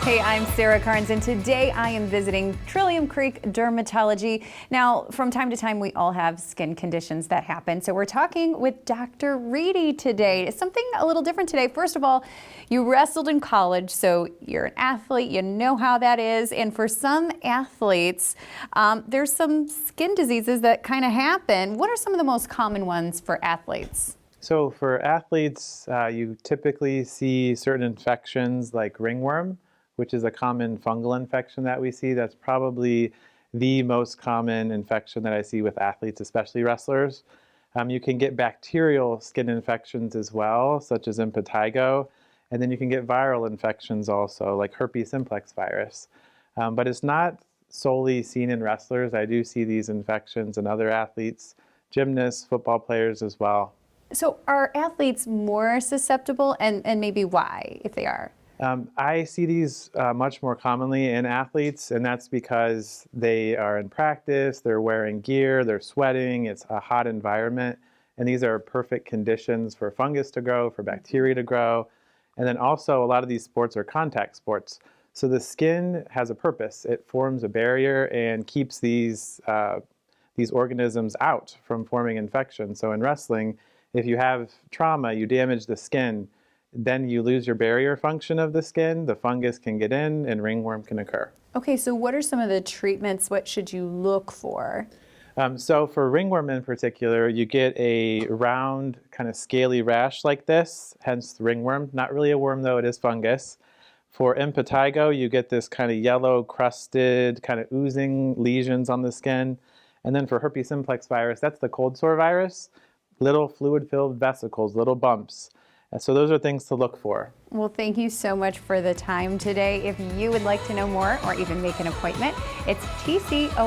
Hey, I'm Sara Carnes, and today I am visiting Trillium Creek Dermatology. Now, from time to time, we all have skin conditions that happen, so we're talking with Dr. Reedy today. It's something a little different today. First of all, you wrestled in college, so you're an athlete, you know how that is, and for some athletes, there's some skin diseases that kind of happen. What are some of the most common ones for athletes? So for athletes, you typically see certain infections like ringworm, which is a common fungal infection that we see. That's probably the most common infection that I see with athletes, especially wrestlers. You can get bacterial skin infections as well, such as impetigo, and then you can get viral infections also, like herpes simplex virus. But it's not solely seen in wrestlers. I do see these infections in other athletes, gymnasts, football players as well. So are athletes more susceptible, and maybe why, if they are? I see these much more commonly in athletes, and that's because they are in practice, they're wearing gear, they're sweating, it's a hot environment, and these are perfect conditions for fungus to grow, for bacteria to grow. And then also a lot of these sports are contact sports. So the skin has a purpose. It forms a barrier and keeps these organisms out from forming infection. So in wrestling, if you have trauma, you damage the skin, then you lose your barrier function of the skin, the fungus can get in, and ringworm can occur. Okay, so what are some of the treatments? What should you look for? So for ringworm in particular, you get a round, kind of scaly rash like this, hence the ringworm. Not really a worm though, it is fungus. For impetigo, you get this kind of yellow, crusted, kind of oozing lesions on the skin. And then for herpes simplex virus, that's the cold sore virus, little fluid-filled vesicles, little bumps. So those are things to look for. Well, thank you so much for the time today. If you would like to know more or even make an appointment, it's tcohio.com.